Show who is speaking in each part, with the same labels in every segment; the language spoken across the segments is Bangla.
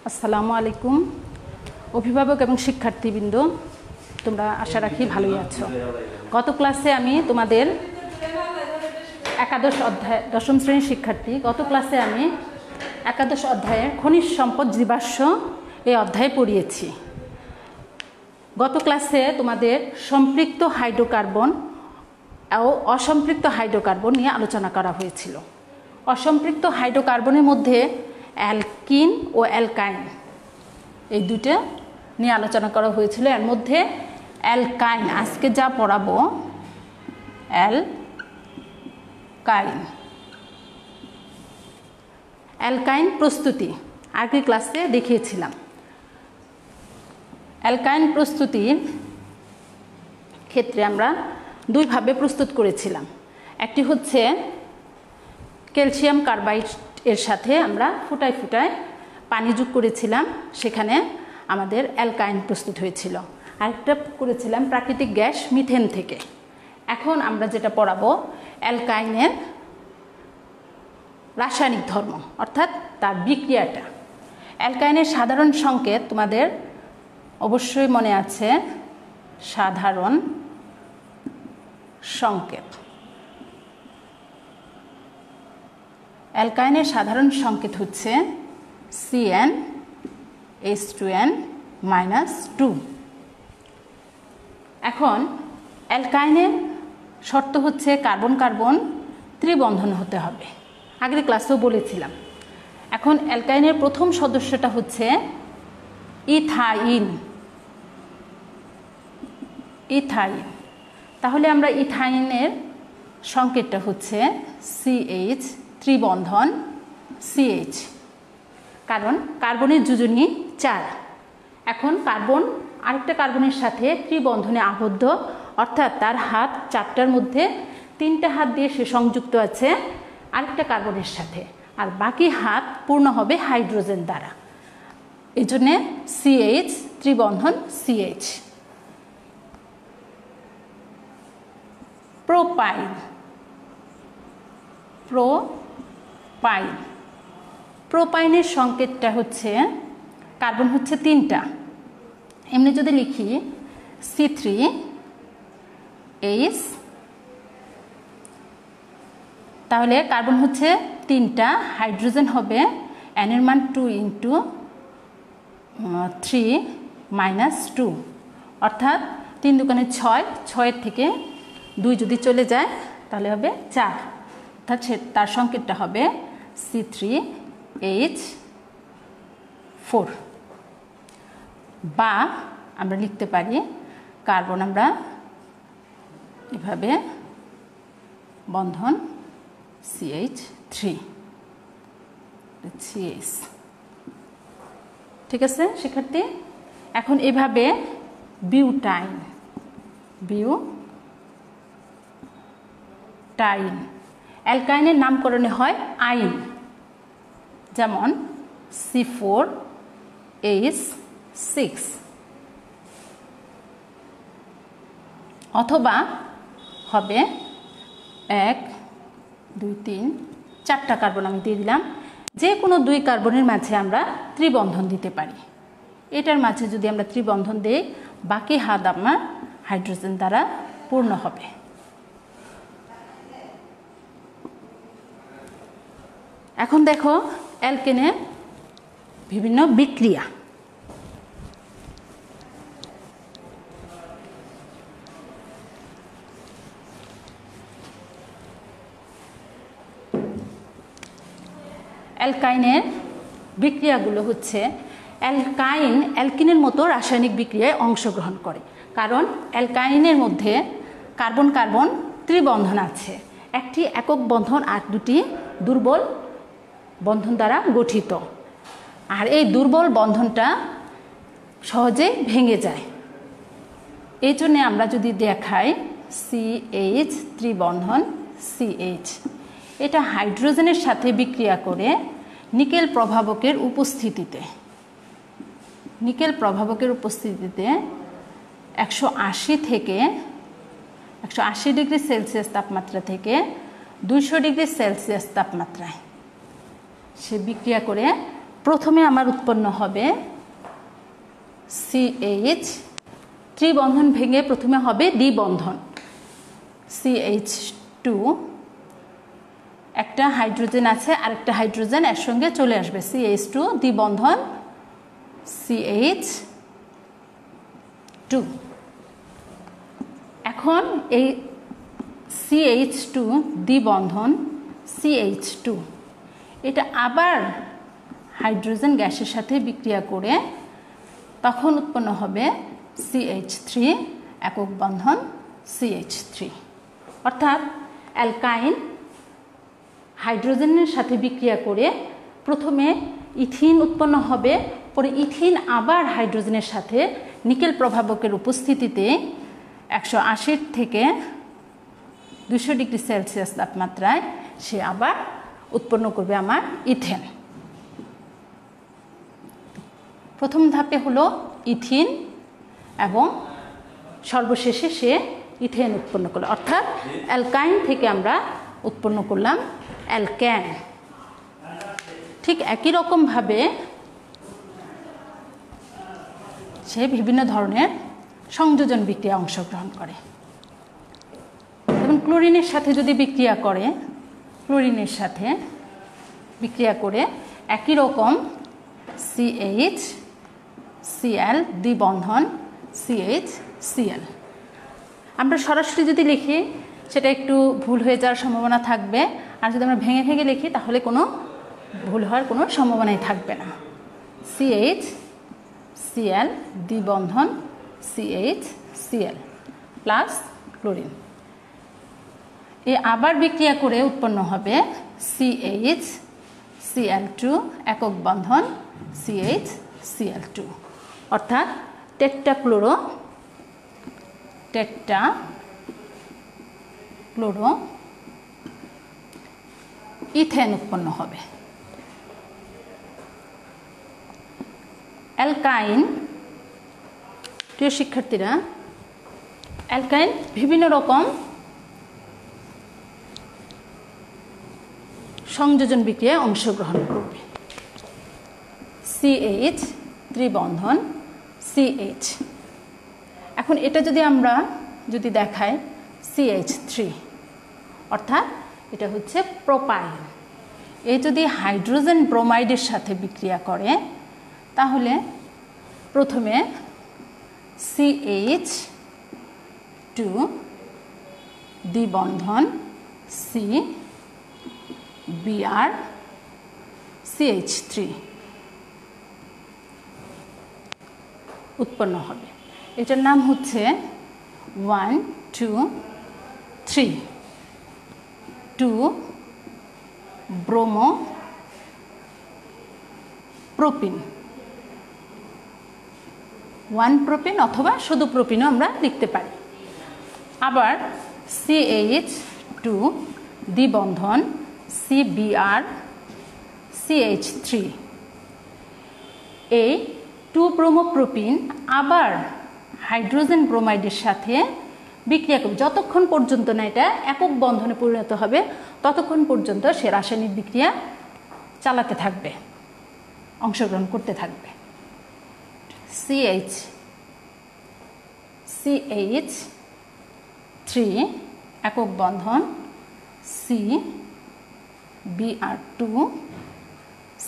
Speaker 1: আসসালামু আলাইকুম অভিভাবক এবং শিক্ষার্থীবৃন্দ, তোমরা আশা রাখি ভালোই আছো। গত ক্লাসে আমি তোমাদের একাদশ অধ্যায় দশম শ্রেণীর শিক্ষার্থী গত ক্লাসে আমি একাদশ অধ্যায়ের খনিজ সম্পদ জীবাশ্ম এই অধ্যায়ে পড়িয়েছি। গত ক্লাসে তোমাদের সম্পৃক্ত হাইড্রোকার্বন ও অসম্পৃক্ত হাইড্রোকার্বন নিয়ে আলোচনা করা হয়েছিল। অসম্পৃক্ত হাইড্রোকার্বনের মধ্যে অ্যালকিন ও অ্যালকাইন এই দুটো নিয়ে আলোচনা করা হয়েছিল। এর মধ্যে অ্যালকাইন আজকে যা পড়াবো অ্যালকাইন প্রস্তুতি আগের ক্লাসে দেখিয়েছিলাম। অ্যালকাইন প্রস্তুতির ক্ষেত্রে আমরা দুইভাবে প্রস্তুত করেছিলাম। একটি হচ্ছে ক্যালসিয়াম কার্বাইড এর সাথে আমরা ফুটায় ফুটায় পানি যোগ করেছিলাম, সেখানে আমাদের অ্যালকাইন প্রস্তুত হয়েছিল। আরেকটা করেছিলাম প্রাকৃতিক গ্যাস মিথেন থেকে। এখন আমরা যেটা পড়াবো অ্যালকাইনের রাসায়নিক ধর্ম, অর্থাৎ তার বিক্রিয়াটা। অ্যালকাইনের সাধারণ সংকেত তোমাদের অবশ্যই মনে আছে, সাধারণ সংকেত। অ্যালকাইনের সাধারণ সংকেত হচ্ছে CnH2n-2। এখন অ্যালকাইনের শর্ত হচ্ছে কার্বন কার্বন ত্রিবন্ধন হতে হবে, আগের ক্লাসেও বলেছিলাম। এখন অ্যালকাইনের প্রথম সদস্যটা হচ্ছে ইথাইন। তাহলে আমরা ইথাইনের সংকেতটা হচ্ছে CH ত্রিবন্ধন CH, কারণ কার্বনের যোজনী 4। এখন কার্বন আরেকটা কার্বনের সাথে ত্রিবন্ধনে আবদ্ধ, অর্থাৎ তার হাত 4টার মধ্যে 3টে হাত দিয়ে সে সংযুক্ত আছে আরেকটা কার্বনের সাথে, আর বাকি হাত পূর্ণ হবে হাইড্রোজেন দ্বারা। এই জন্যে CH ত্রিবন্ধন CH। প্রোপাইনের সংকেতটা হচ্ছে কার্বন হচ্ছে 3টা, এমনি যদি লিখি C3H, তাহলে কার্বন হচ্ছে 3টা, হাইড্রোজেন হবে n এর মান 2 × 3 - 2, অর্থাৎ 3 দুগুণে 6, 6 থেকে 2 যদি চলে যায় তাহলে হবে 4, অর্থাৎ তার সংকেতটা হবে C3H4। বা আমরা লিখতে পারি কার্বন আমরা এভাবে বন্ধন CH3 CH। ঠিক আছে শিক্ষার্থী? এখন এভাবে বিউটাইন অ্যালকাইনের নামকরণে হয় আইন, যেমন C4H6, অথবা হবে 1 2 3 4টা কার্বন আমি দিয়ে দিলাম। যে কোনো 2 কার্বনের মাঝে আমরা ত্রিবন্ধন দিতে পারি। এটার মাঝে যদি আমরা ত্রিবন্ধন দিই, বাকি হাত আমার হাইড্রোজেন দ্বারা পূর্ণ হবে। এখন দেখো অ্যালকেনের বিভিন্ন বিক্রিয়া। অ্যালকাইনের বিক্রিয়াগুলো হচ্ছে অ্যালকিনের মতো রাসায়নিক বিক্রিয়ায় অংশগ্রহণ করে, কারণ অ্যালকাইনের মধ্যে কার্বন কার্বন ত্রিবন্ধন আছে, একটি একক বন্ধন আর 2টি দুর্বল বন্ধন দ্বারা গঠিত। আর এই দুর্বল বন্ধনটা সহজে ভেঙে যায়। এই জন্যে আমরা যদি দেখাই CH ত্রিবন্ধন CH, এটা হাইড্রোজেনের সাথে বিক্রিয়া করে নিকেল প্রভাবকের উপস্থিতিতে 180 ডিগ্রি সেলসিয়াস তাপমাত্রা থেকে 200 ডিগ্রি সেলসিয়াস তাপমাত্রায় সে বিক্রিয়া করে প্রথমে আমার উৎপন্ন হবে CH, ত্রিবন্ধন ভেঙে প্রথমে হবে দ্বিবন্ধন CH2, একটা হাইড্রোজেন আছে আরেকটা হাইড্রোজেন এর সঙ্গে চলে আসবে CH2 দ্বিবন্ধন CH2। এখন এই CH2 দ্বিবন্ধন CH2 এটা আবার হাইড্রোজেন গ্যাসের সাথে বিক্রিয়া করে তখন উৎপন্ন হবে CH3 একক বন্ধন CH3। অর্থাৎ অ্যালকাইন হাইড্রোজেনের সাথে বিক্রিয়া করে প্রথমে ইথিন উৎপন্ন হবে, পরে ইথিন আবার হাইড্রোজেনের সাথে নিকেল প্রভাবকের উপস্থিতিতে 180 থেকে 200 ডিগ্রি সেলসিয়াস তাপমাত্রায় সে আবার উৎপন্ন করবে আমার ইথেন। প্রথম ধাপে হলো ইথিন এবং সর্বশেষে সে ইথেন উৎপন্ন করলো, অর্থাৎ অ্যালকাইন থেকে আমরা উৎপন্ন করলাম অ্যালকেন। ঠিক একই রকমভাবে সে বিভিন্ন ধরনের সংযোজন বিক্রিয়া অংশগ্রহণ করে। এবং ক্লোরিনের সাথে যদি বিক্রিয়া করে, ক্লোরিনের সাথে বিক্রিয়া করে একই রকম CH, Cl দ্বিবন্ধন CH, Cl। আমরা সরাসরি যদি লিখি সেটা একটু ভুল হয়ে যাওয়ার সম্ভাবনা থাকবে, আর যদি আমরা ভেঙে ভেঙে লিখি তাহলে কোনো ভুল হওয়ার কোনো সম্ভাবনাই থাকবে না। CH, Cl দ্বিবন্ধন CH, Cl প্লাস ক্লোরিন, এ আবার বিক্রিয়া করে উৎপন্ন হবে CH, Cl2 একক বন্ধন CH, Cl2, অর্থাৎ টেট্রাক্লোরো ইথেন উৎপন্ন হবে। অ্যালকাইন, প্রিয় শিক্ষার্থীরা, অ্যালকাইন বিভিন্ন রকম সংযোজন বিক্রিয়ায় অংশগ্রহণ করবে। CH ত্রিবন্ধন CH, এখন এটা যদি আমরা দেখাই CH3, অর্থাৎ এটা হচ্ছে প্রোপাইল। এই যদি হাইড্রোজেন ব্রোমাইডের সাথে বিক্রিয়া করে তাহলে প্রথমে CH2 দ্বিবন্ধন Br CH3 উৎপন্ন হবে। এটার নাম হচ্ছে 1, 2, 3 2 ব্রোমো প্রোপিন, 1 প্রোপিন অথবা শুধু প্রোপিনও আমরা লিখতে পারি। আবার CH2 দ্বিবন্ধন CBr CH3, এই 2 ব্রোমোপ্রোপিন আবার হাইড্রোজেন ব্রোমাইডের সাথে বিক্রিয়া করবে। যতক্ষণ পর্যন্ত না এটা একক বন্ধনে পরিণত হবে ততক্ষণ পর্যন্ত সে রাসায়নিক বিক্রিয়া চালাতে থাকবে, অংশগ্রহণ করতে থাকবে। CH3 একক বন্ধন CBr2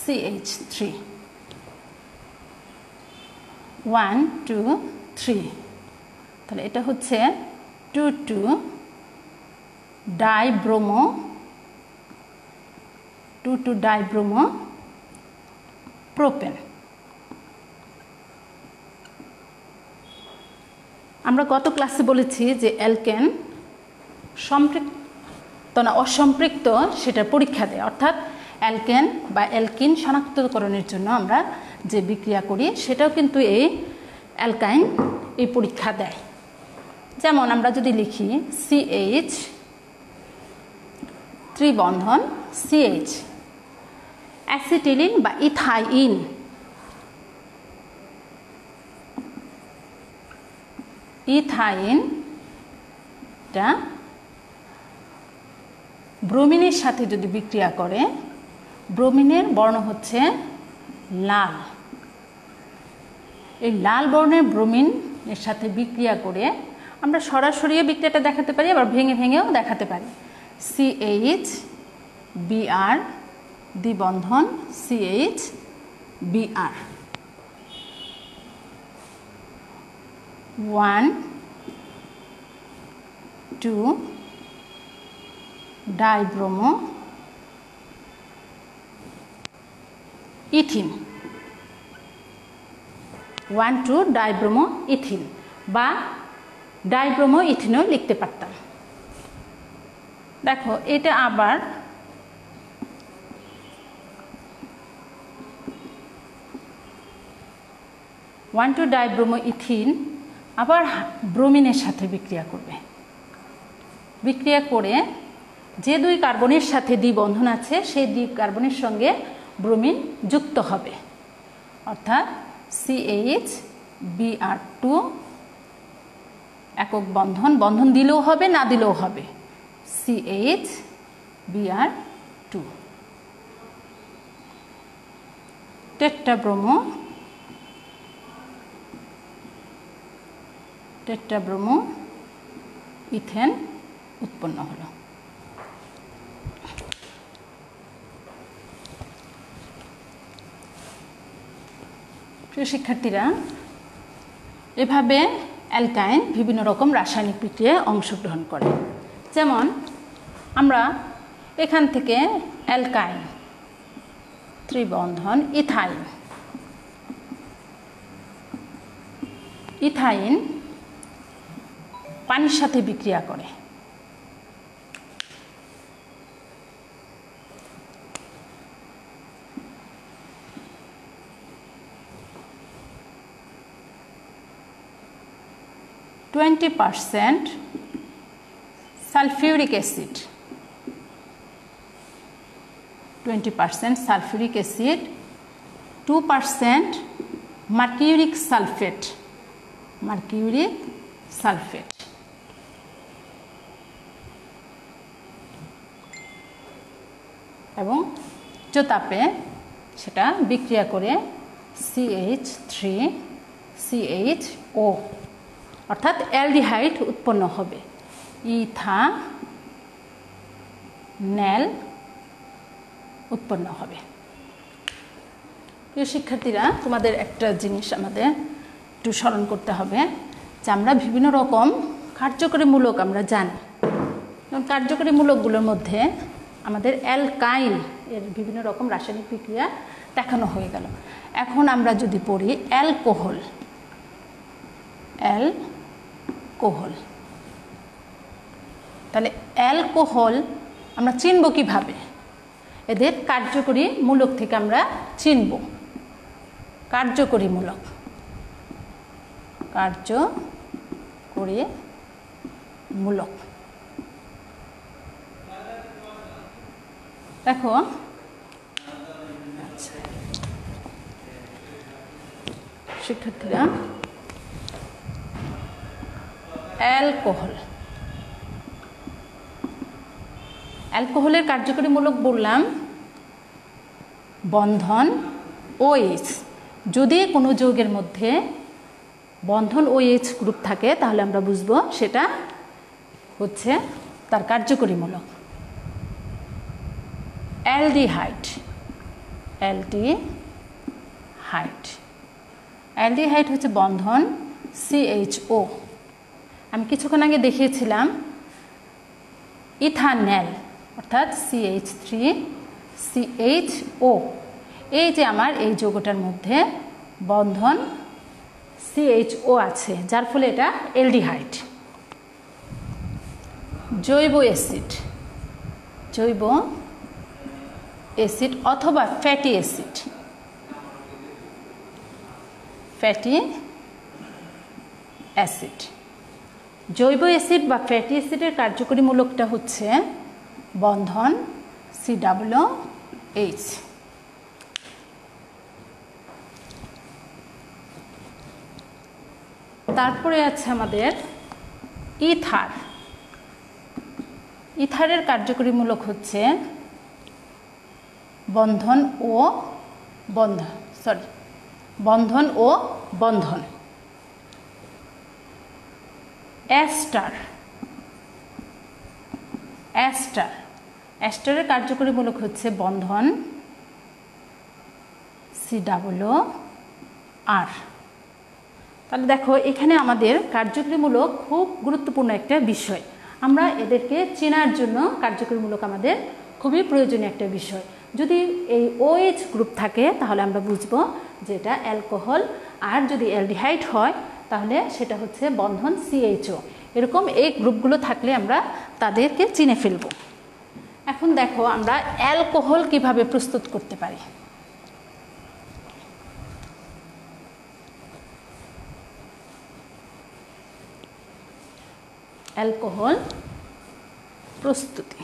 Speaker 1: CH3, 1, 2, 3, তাহলে এটা হচ্ছে 2 ডাইব্রোমো প্রোপেন। আমরা গত ক্লাসে বলেছি যে অ্যালকেন সম্পৃক্ত না অসম্পৃক্ত সেটা পরীক্ষা দেয়, অর্থাৎ অ্যালকেন বা অ্যালকিন শনাক্তকরণের জন্য আমরা যে বিক্রিয়া করি সেটাও কিন্তু এই অ্যালকাইন এই পরীক্ষা দেয়। যেমন আমরা যদি লিখি CH ত্রিবন্ধন CH, অ্যাসিটিলিন বা ইথাইনটা ব্রোমিনের সাথে যদি বিক্রিয়া করে, ব্রোমিনের বর্ণ হচ্ছে লাল। এই লাল বর্ণের ব্রোমিন এর সাথে বিক্রিয়া করে আমরা সরাসরি বিক্রিয়াটা দেখাতে পারি, আবার ভেঙে ভেঙেও দেখাতে পারি। CH Br দ্বিবন্ধন CH Br 1 2 dibromo ethene 1 2 dibromo ethene বা ডাইব্রোমো ইথিনও লিখতে পারতাম। দেখো এটা আবার ওয়ান টু ডাইব্রোমো ইথিন আবার ব্রোমিনের সাথে বিক্রিয়া করবে। বিক্রিয়া করে যে দুই কার্বনের সাথে দ্বিবন্ধন আছে সেই দুই কার্বনের সঙ্গে ব্রোমিন যুক্ত হবে, অর্থাৎ CH Br2 একক বন্ধন, বন্ধন দিলেও হবে না দিলেও হবে, CH Br2 টেট্রাব্রোমো ইথেন উৎপন্ন হলো। প্রিয় শিক্ষার্থীরা, এভাবে অ্যালকাইন বিভিন্ন রকম রাসায়নিক বিক্রিয়ায় অংশগ্রহণ করে। যেমন আমরা এখান থেকে অ্যালকাইন ত্রিবন্ধন ইথাইন, ইথাইন পানির সাথে বিক্রিয়া করে। (20% sulphuric acid, 20% sulphuric acid, 2% mercuric sulphate, mercuric sulphate, এবং উচ্চতাপে সেটা বিক্রিয়া করে CH3CHO অর্থাৎ অ্যালডিহাইড উৎপন্ন হবে, ইথানল উৎপন্ন হবে। প্রিয় শিক্ষার্থীরা, তোমাদের একটা জিনিস আমাদের একটু স্মরণ করতে হবে যে আমরা বিভিন্ন রকম কার্যকরী মূলক আমরা জানি। যেমন কার্যকরী মূলকগুলোর মধ্যে আমাদের অ্যালকাইন এর বিভিন্ন রকম রাসায়নিক বিক্রিয়া দেখানো হয়ে গেল। এখন আমরা যদি পড়ি অ্যালকোহল, অ্যালকোহল, তাহলে অ্যালকোহল আমরা চিনব কিভাবে? এদের কার্যকরী মূলক থেকে আমরা চিনব। কার্যকরী মূলক, কার্যকরী মূলক, দেখো শিক্ষার্থীরা, অ্যালকোহল, অ্যালকোহলের কার্যকরী মূলক বললাম বন্ধন OH। যদি কোনো যৌগের মধ্যে বন্ধন OH গ্রুপ থাকে তাহলে আমরা বুঝবো সেটা হচ্ছে তার কার্যকরী মূলক। অ্যালডিহাইড, অ্যালডিহাইড, অ্যালডিহাইড হচ্ছে বন্ধন CHO। আমি কিছুক্ষণ আগে দেখিয়েছিলাম ইথানল অর্থাৎ CH3CHO। এই যে আমার এই যৌগটার মধ্যে বন্ধন CHO আছে, যার ফলে এটা অ্যালডিহাইড। জৈব অ্যাসিড, জৈব অ্যাসিড অথবা ফ্যাটি অ্যাসিড, ফ্যাটি অ্যাসিড। জৈব অ্যাসিড বা ফ্যাটি অ্যাসিডের কার্যকরী মূলকটা হচ্ছে বন্ধন COOH। তারপরে আছে আমাদের ইথার। ইথারের কার্যকরী মূলক হচ্ছে বন্ধন ও বন্ধন বন্ধন ও বন্ধন। অ্যাস্টার অ্যাস্টারের কার্যকরী মূলক হচ্ছে বন্ধন COOR। তাহলে দেখো এখানে আমাদের কার্যকরীমূলক খুব গুরুত্বপূর্ণ একটা বিষয়, আমরা এদেরকে চেনার জন্য কার্যকরীমূলক আমাদের খুবই প্রয়োজনীয় একটা বিষয়। যদি এই OH গ্রুপ থাকে তাহলে আমরা বুঝবো যে এটা অ্যালকোহল, আর যদি অ্যালডিহাইড হয় তাহলে সেটা হচ্ছে বন্ধন CHO। এরকম এই গ্রুপগুলো থাকলে আমরা তাদেরকে চিনে ফেলব। এখন দেখো আমরা অ্যালকোহল কিভাবে প্রস্তুত করতে পারি। অ্যালকোহল প্রস্তুতি।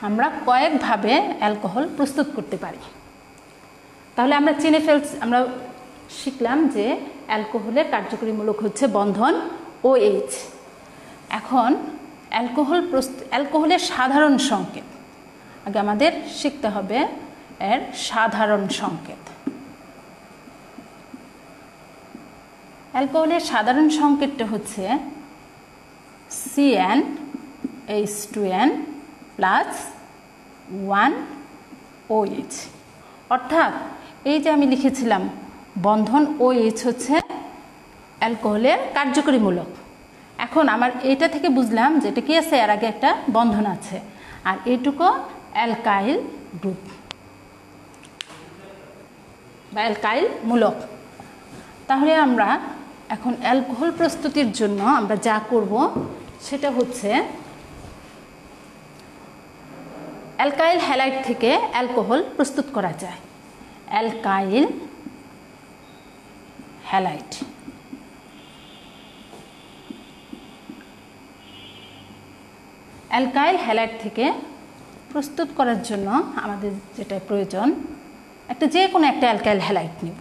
Speaker 1: আমরা কয়েকভাবে অ্যালকোহল প্রস্তুত করতে পারি। তাহলে আমরা আমরা শিখলাম যে অ্যালকোহলের কার্যকরী মূলক হচ্ছে বন্ধন OH। এখন অ্যালকোহলের সাধারণ সংকেত আগে আমাদের শিখতে হবে। এর সাধারণ সংকেত, অ্যালকোহলের সাধারণ সংকেতটা হচ্ছে CnH2n প্লাস 1OH। অর্থাৎ এই যে আমি লিখেছিলাম বন্ধন OH হচ্ছে অ্যালকোহলের কার্যকরী মূলক। এখন আমার এটা থেকে বুঝলাম যে এটা কি আছে, এর আগে একটা বন্ধন আছে, আর এইটুকু অ্যালকাইল গ্রুপ বা অ্যালকাইল মূলক। তাহলে আমরা এখন অ্যালকোহল প্রস্তুতির জন্য আমরা যা করব সেটা হচ্ছে অ্যালকাইল হ্যালাইড থেকে অ্যালকোহল প্রস্তুত করা যায়। অ্যালকাইল হ্যালাইড, অ্যালকাইল হ্যালাইড থেকে প্রস্তুত করার জন্য আমাদের যেটা প্রয়োজন, যে কোনো একটা অ্যালকাইল হ্যালাইড নেব।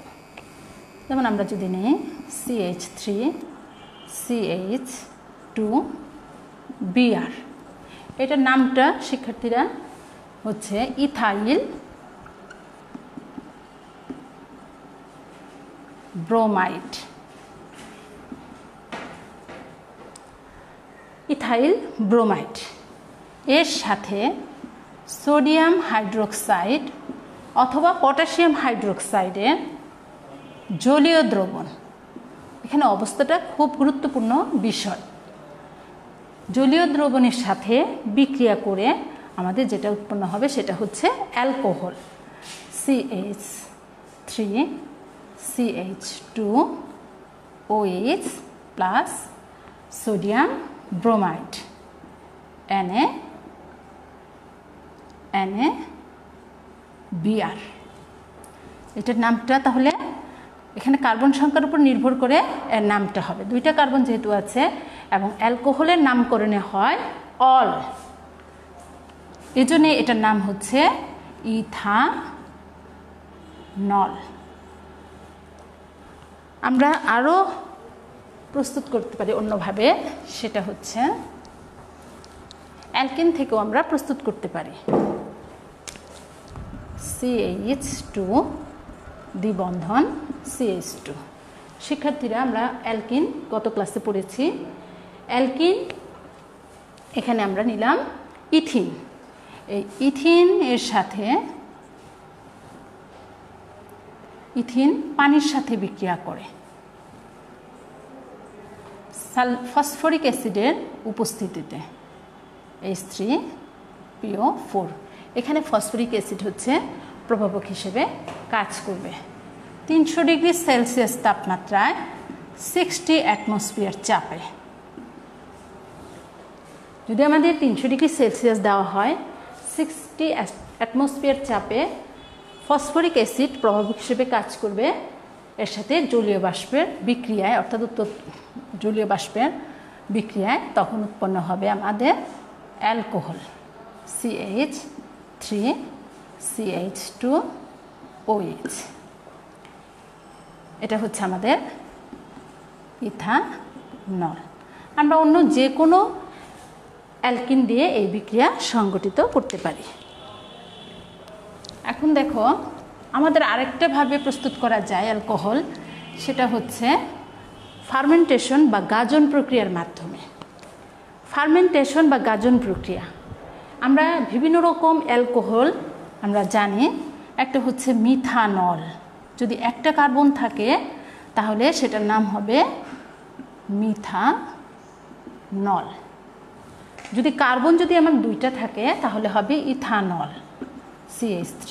Speaker 1: যেমন আমরা যদি নিই CH3CH2Br, এটার নামটা শিক্ষার্থীরা হচ্ছে ইথাইল ব্রোমাইড। ইথাইল ব্রোমাইড এর সাথে সোডিয়াম হাইড্রোক্সাইড অথবা পটাশিয়াম হাইড্রোক্সাইডের জলীয় দ্রবণ। এখানে অবস্থাটা খুব গুরুত্বপূর্ণ বিষয়। জলীয় দ্রবণের সাথে বিক্রিয়া করে আমাদের যেটা উৎপন্ন হবে সেটা হচ্ছে alcohol CH3CH2OH plus sodium bromide NaBr। এটার নামটা তাহলে এখানে কার্বন সংখ্যার উপর নির্ভর করে এর নামটা হবে। দুইটা কার্বন যেহেতু আছে এবং অ্যালকোহলের নামকরণে হয় অল, এজন্য এটার নাম হচ্ছে ইথানল। আমরা আরও প্রস্তুত করতে পারি অন্যভাবে, সেটা হচ্ছে অ্যালকিন থেকেও আমরা প্রস্তুত করতে পারি। CH2 দ্বিবন্ধন CH2। শিক্ষার্থীরা আমরা অ্যালকিন গত ক্লাসে পড়েছি। অ্যালকিন এখানে আমরা নিলাম ইথিন। এই ইথিন এর সাথে ইথিন পানির সাথে বিক্রিয়া করে ফসফরিক অ্যাসিডের উপস্থিতিতে H3PO4। এখানে ফসফরিক অ্যাসিড হচ্ছে প্রভাবক হিসেবে কাজ করবে। 300 ডিগ্রি সেলসিয়াস তাপমাত্রায় 60 অ্যাটমসফিয়ার চাপে। যদি আমাদের 300 ডিগ্রি সেলসিয়াস দেওয়া হয়, 60 অ্যাটমসফিয়ার চাপে ফসফরিক অ্যাসিড প্রভাবক হিসেবে কাজ করবে। এর সাথে জলীয় বাষ্পের বিক্রিয়ায়, অর্থাৎ জলীয় বাষ্পের বিক্রিয়ায় তখন উৎপন্ন হবে আমাদের অ্যালকোহল CH3CH2OH। এটা হচ্ছে আমাদের ইথানল। আমরা অন্য যে কোনো অ্যালকিন দিয়ে এই বিক্রিয়া সংগঠিত করতে পারি। এখন দেখো আমাদের আরেকটা ভাবে প্রস্তুত করা যায় অ্যালকোহল, সেটা হচ্ছে ফার্মেন্টেশন বা গাজন প্রক্রিয়ার মাধ্যমে। ফার্মেন্টেশন বা গাজন প্রক্রিয়া, আমরা বিভিন্ন রকম অ্যালকোহল আমরা জানি। একটা হচ্ছে মিথানল, যদি একটা কার্বন থাকে তাহলে সেটার নাম হবে মিথানল। যদি কার্বন যদি আমার দুইটা থাকে তাহলে হবে ইথানল, CH3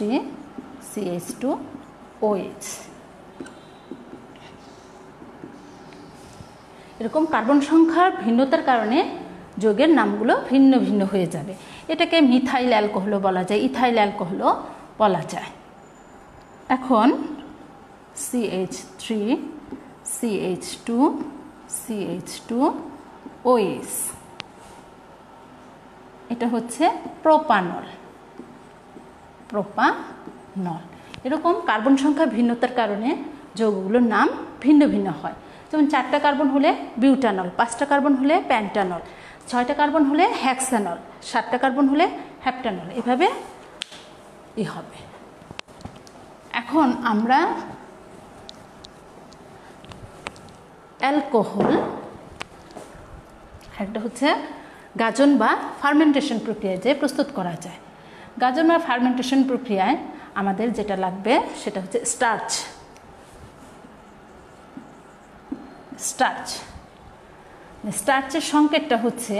Speaker 1: CH2 OH। এরকম কার্বন সংখ্যার ভিন্নতার কারণে যৌগের নামগুলো ভিন্ন ভিন্ন হয়ে যাবে। এটাকে মিথাইল অ্যালকোহলও বলা যায়, ইথাইল অ্যালকোহলও বলা যায়। এখন CH3 CH2 CH2 OH, এটা হচ্ছে প্রোপানল, প্রোপানল। এরকম কার্বন সংখ্যা ভিন্নতার কারণে যৌগগুলোর নাম ভিন্ন ভিন্ন হয়। যেমন 4টা কার্বন হলে বিউটানল, 5টা কার্বন হলে প্যান্টানল, 6টা কার্বন হলে হেক্সানল, 7টা কার্বন হলে হেপ্টানল, এভাবে হবে। এখন আমরা অ্যালকোহল, একটা হচ্ছে গাজন বা ফার্মেন্টেশন প্রক্রিয়ায় যে প্রস্তুত করা যায়। গাজন বা ফার্মেন্টেশন প্রক্রিয়ায় আমাদের যেটা লাগবে সেটা হচ্ছে স্টার্চ। স্টার্চের সংকেতটা হচ্ছে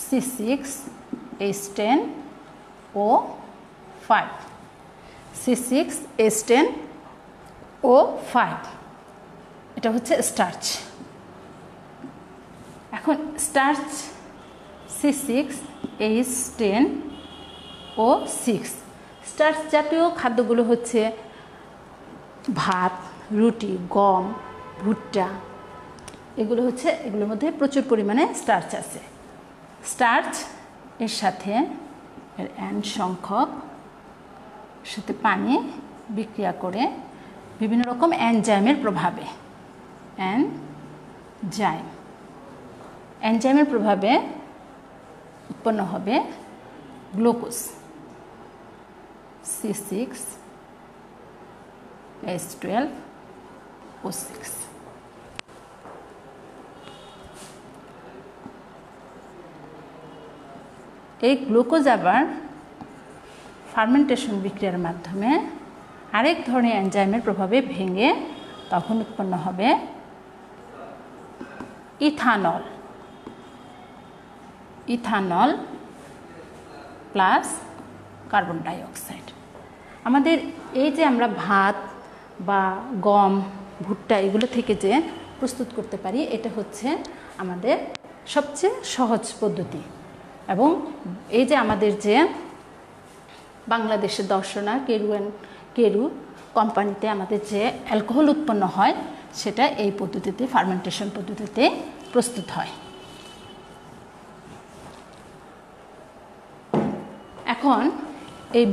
Speaker 1: C6H10O5, C6H10O5, এটা হচ্ছে স্টার্চ। এখন স্টার্চ C6H10O6, স্টার্চ জাতীয় খাদ্যগুলো হচ্ছে ভাত, রুটি, গম, ভুট্টা, এগুলো হচ্ছে, এগুলোর মধ্যে প্রচুর পরিমাণে স্টার্চ আছে। স্টার্চ এর সাথে এর N সংখ্যক সাথে পানি বিক্রিয়া করে বিভিন্ন রকম এনজাইমের প্রভাবে, এনজাইমের প্রভাবে উৎপন্ন হবে গ্লুকোজ, C6H12O6। এই গ্লুকোজ আবার ফার্মেন্টেশন বিক্রিয়ার মাধ্যমে আরেক ধরনের এনজাইমের প্রভাবে ভেঙে তখন উৎপন্ন হবে ethanol, ethanol plus carbon dioxide. আমাদের এই যে আমরা ভাত বা গম, ভুট্টা এগুলো থেকে যে প্রস্তুত করতে পারি, এটা হচ্ছে আমাদের সবচেয়ে সহজ পদ্ধতি। এবং এই যে আমাদের যে বাংলাদেশের দর্শনা কেরু কোম্পানিতে আমাদের যে অ্যালকোহল উৎপন্ন হয় সেটা এই পদ্ধতিতে, ফার্মেন্টেশন পদ্ধতিতে প্রস্তুত হয়। এখন এই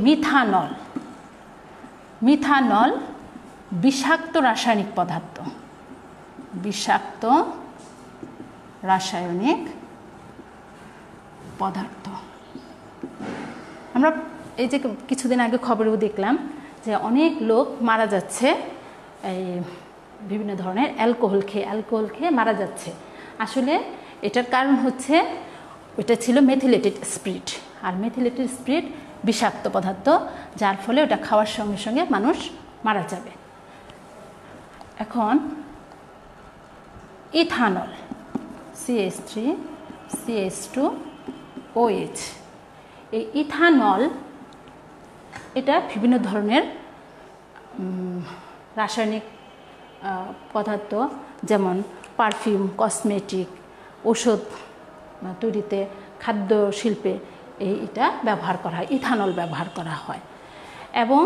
Speaker 1: মিথানল বিষাক্ত রাসায়নিক পদার্থ, বিষাক্ত রাসায়নিক পদার্থ। আমরা এই যে কিছুদিন আগে খবরেও দেখলাম যে অনেক লোক মারা যাচ্ছে এই বিভিন্ন ধরনের অ্যালকোহল খেয়ে মারা যাচ্ছে। আসলে এটার কারণ হচ্ছে ওটা ছিল মেথিলেটেড স্পিরিট, আর মেথিলেটেড স্পিরিট বিষাক্ত পদার্থ, যার ফলে ওটা খাওয়ার সঙ্গে সঙ্গে মানুষ মারা যাবে। এখন ইথানল, CH3 CH2OH, এই ইথানল এটা বিভিন্ন ধরনের রাসায়নিক পদার্থ, যেমন পারফিউম, কসমেটিক, ওষুধ তৈরিতে, খাদ্য শিল্পে এইটা ব্যবহার করা হয়, ইথানল ব্যবহার করা হয়। এবং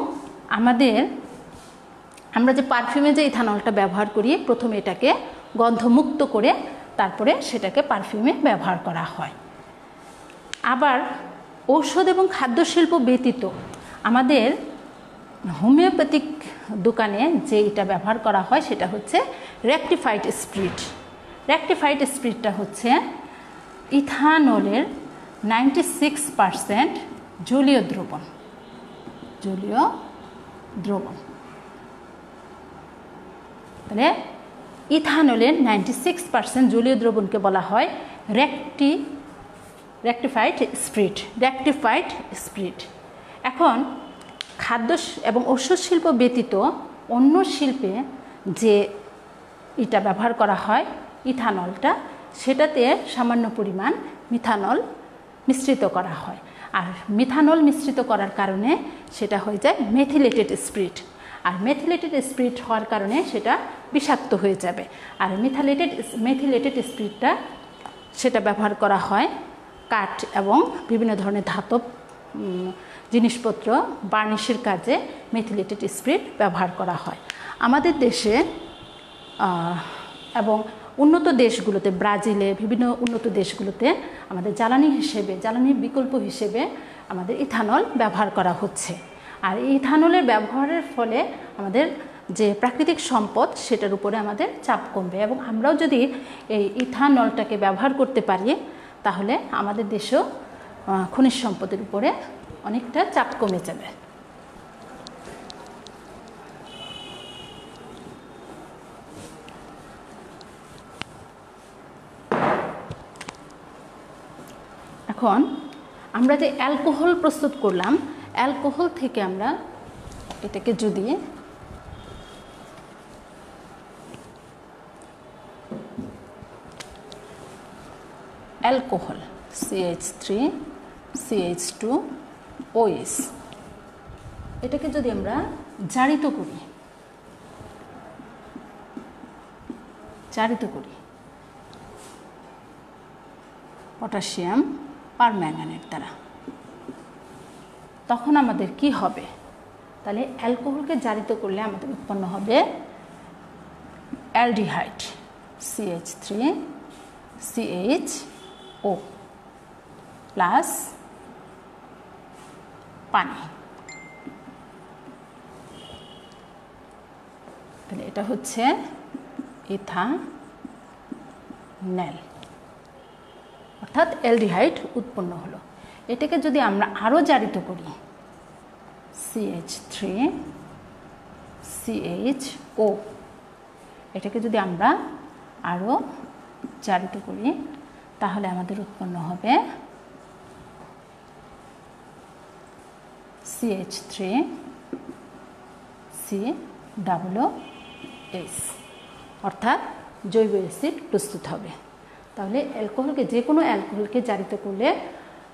Speaker 1: আমরা যে পারফিউমে যে ইথানলটা ব্যবহার করি, প্রথমে এটাকে গন্ধমুক্ত করে তারপরে সেটাকে পারফিউমে ব্যবহার করা হয়। আবার ঔষধ এবং খাদ্য শিল্প ব্যতীত আমাদের হোমিওপ্যাথিক দোকানে যে এটা ব্যবহার করা হয় সেটা হচ্ছে রেকটিফাইড স্পিরিট। রেকটিফাইড স্পিরিটটা হচ্ছে ইথানলের 96% জলীয় দ্রবণ। তাহলে ইথানলের 96% জলীয় দ্রবণকে বলা হয় রেকটিফাইড স্পিরিট। এখন খাদ্য এবং ঔষধ শিল্প ব্যতীত অন্য শিল্পে যে এটা ব্যবহার করা হয় ইথানলটা, সেটাতে সামান্য পরিমাণ মিথানল মিশ্রিত করা হয়। আর মিথানল মিশ্রিত করার কারণে সেটা হয়ে যায় মেথিলেটেড স্পিরিট। আর মেথিলেটেড স্পিরিট হওয়ার কারণে সেটা বিষাক্ত হয়ে যাবে। আর মেথিলেটেড স্পিরিটটা সেটা ব্যবহার করা হয় কাঠ এবং বিভিন্ন ধরনের ধাতব জিনিসপত্র বার্নিশের কাজে মেথিলেটেড স্পিরিট ব্যবহার করা হয়। আমাদের দেশে এবং উন্নত দেশগুলোতে, ব্রাজিলে, বিভিন্ন উন্নত দেশগুলোতে আমাদের জ্বালানির বিকল্প হিসেবে আমাদের ইথানল ব্যবহার করা হচ্ছে। আর এই ইথানলের ব্যবহারের ফলে আমাদের যে প্রাকৃতিক সম্পদ সেটার উপরে আমাদের চাপ কমবে, এবং আমরাও যদি এই ইথানলটাকে ব্যবহার করতে পারি তাহলে আমাদের দেশেও খনিজ সম্পদের উপরে অনেকটা চাপ কমে যাবে। এখন আমরা যে অ্যালকোহল প্রস্তুত করলাম, অ্যালকোহল থেকে আমরা এটাকে যদি অ্যালকোহল CH3CH2OH, এটাকে যদি আমরা জারিত করি পটাশিয়াম পারম্যাঙ্গানেট দ্বারা, তখন আমাদের কি হবে? তাহলে অ্যালকোহলকে জারিত করলে আমাদের উৎপন্ন হবে অ্যালডিহাইড CH3CHO প্লাস পানি। তাহলে এটা হচ্ছে ইথানল, অর্থাৎ অ্যালডিহাইড উৎপন্ন হলো। এটাকে যদি আমরা আরও জারিত করি CH3CHO, এটাকে যদি আমরা আরও জারিত করি তাহলে আমাদের উৎপন্ন হবে CH3COOH, অর্থাৎ জৈব অ্যাসিড প্রস্তুত হবে। তাহলে যে কোনো অ্যালকোহলকে জারিত করলে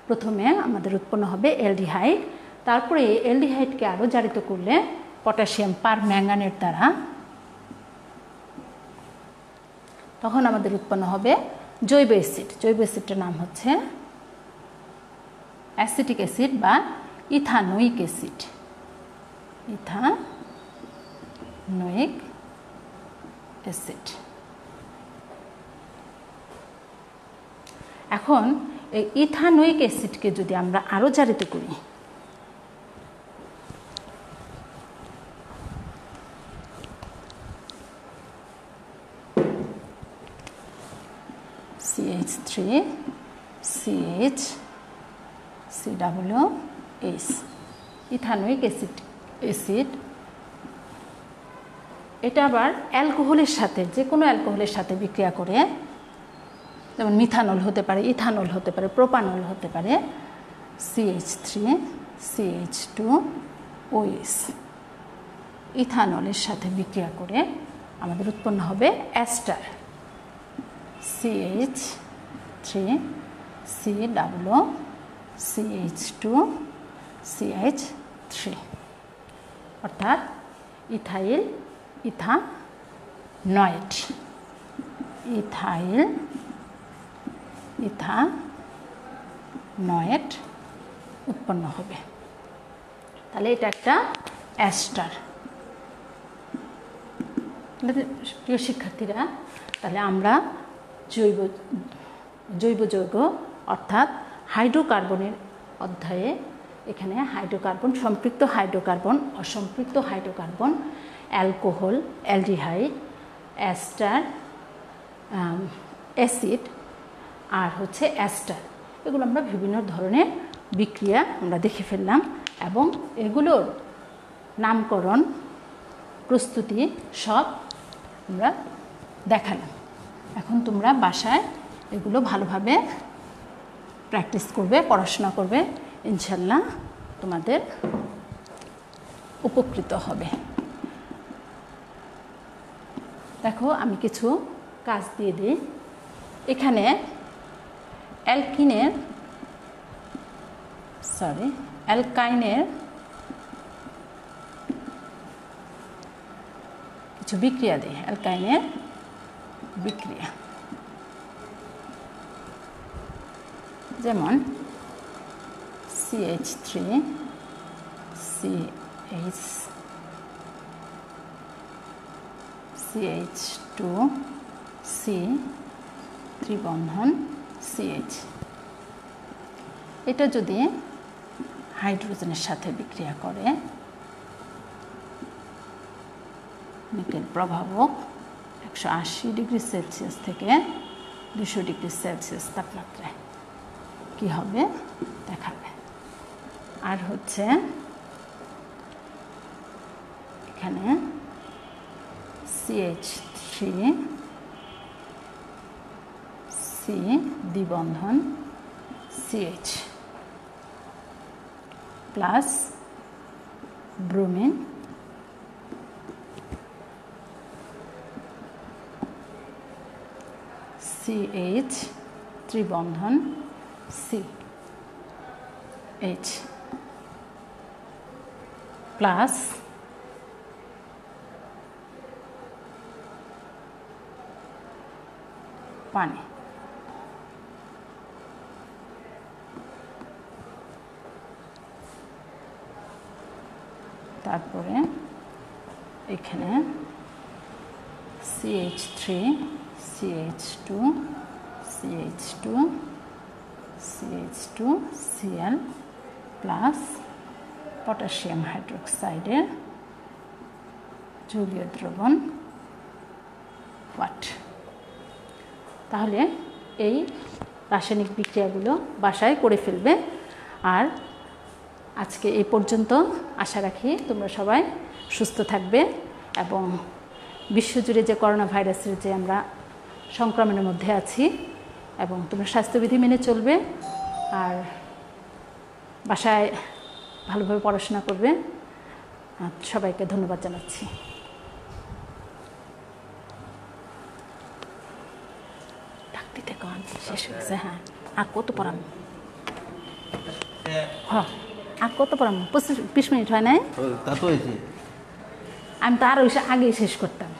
Speaker 1: প্রথমে আমাদের উৎপন্ন হবে অ্যালডিহাইড, তারপরে অ্যালডিহাইডকে আরও জারিত করলে পটাশিয়াম পারম্যাঙ্গানেট দ্বারা, তখন আমাদের উৎপন্ন হবে জৈব অ্যাসিড। জৈব অ্যাসিডটার নাম হচ্ছে অ্যাসিটিক অ্যাসিড বা ইথানোয়িক অ্যাসিড। এখন এই ইথানোয়িক অ্যাসিডকে যদি আমরা আরও জারিত করি CH3CHCOOH, ইথানোয়িক অ্যাসিড, এটা আবার অ্যালকোহলের সাথে, যে কোনো অ্যালকোহলের সাথে বিক্রিয়া করে, যেমন মিথানল হতে পারে, ইথানল হতে পারে, প্রোপানল হতে পারে, CH3CH2OH ইথানলের সাথে বিক্রিয়া করে আমাদের উৎপন্ন হবে অ্যাস্টার CH3COOH3, অর্থাৎ ইথানয়েড উৎপন্ন হবে। তাহলে এটা একটা অ্যাস্টার। প্রিয় শিক্ষার্থীরা, তাহলে আমরা জৈব যৌগ অর্থাৎ হাইড্রোকার্বনের অধ্যায়ে এখানে হাইড্রোকার্বন, সম্পৃক্ত হাইড্রোকার্বন, অসম্পৃক্ত hydrocarbon, alcohol, aldehyde, ester, acid, আর হচ্ছে অ্যাস্টার। এগুলো আমরা বিভিন্ন ধরনের বিক্রিয়া আমরা দেখে ফেললাম এবং এগুলোর নামকরণ প্রস্তুতি সব আমরা দেখালাম। এখন তোমরা বাসায় এগুলো ভালোভাবে প্র্যাকটিস করবে, পড়াশোনা করবে, ইনশাল্লাহ তোমাদের উপকৃত হবে। দেখো আমি কিছু কাজ দিয়ে দিই। এখানে অ্যালকাইনের কিছু বিক্রিয়া দিই। অ্যালকাইনের বিক্রিয়া যেমন CH3 CH2 C ত্রিবন্ধন CH। এটা যদি হাইড্রোজেনের সাথে বিক্রিয়া করে নিকেল প্রভাবক 180 ডিগ্রি সেলসিয়াস থেকে 200 ডিগ্রি সেলসিয়াস তাপমাত্রায় কি হবে দেখাবে। আর হচ্ছে এখানে CH3 C দ্বিবন্ধন CH plus bromine CH ত্রিবন্ধন CH plus পানি। তারপরে এখানে CH3 CH2 CH2 CH2 Cl plus potassium হাইড্রোক্সাইডের জলীয় দ্রবণ ওয়াট। তাহলে এই রাসায়নিক বিক্রিয়াগুলো বাসায় করে ফেলবে। আর আজকে এই পর্যন্ত। আশা রাখি তোমরা সবাই সুস্থ থাকবে এবং বিশ্বজুড়ে যে করোনা ভাইরাসের যে আমরা সংক্রমণের মধ্যে আছি এবং তোমরা স্বাস্থ্যবিধি মেনে চলবে আর বাসায় ভালোভাবে পড়াশোনা করবে। সবাইকে ধন্যবাদ জানাচ্ছি। ডাকতে কন শেষ হয়েছে। হ্যাঁ আর কত পড়াম? হ্যাঁ আর কত পড়াম? 20 মিনিট হয় নাই? আমি তো আরো আগেই শেষ করতাম।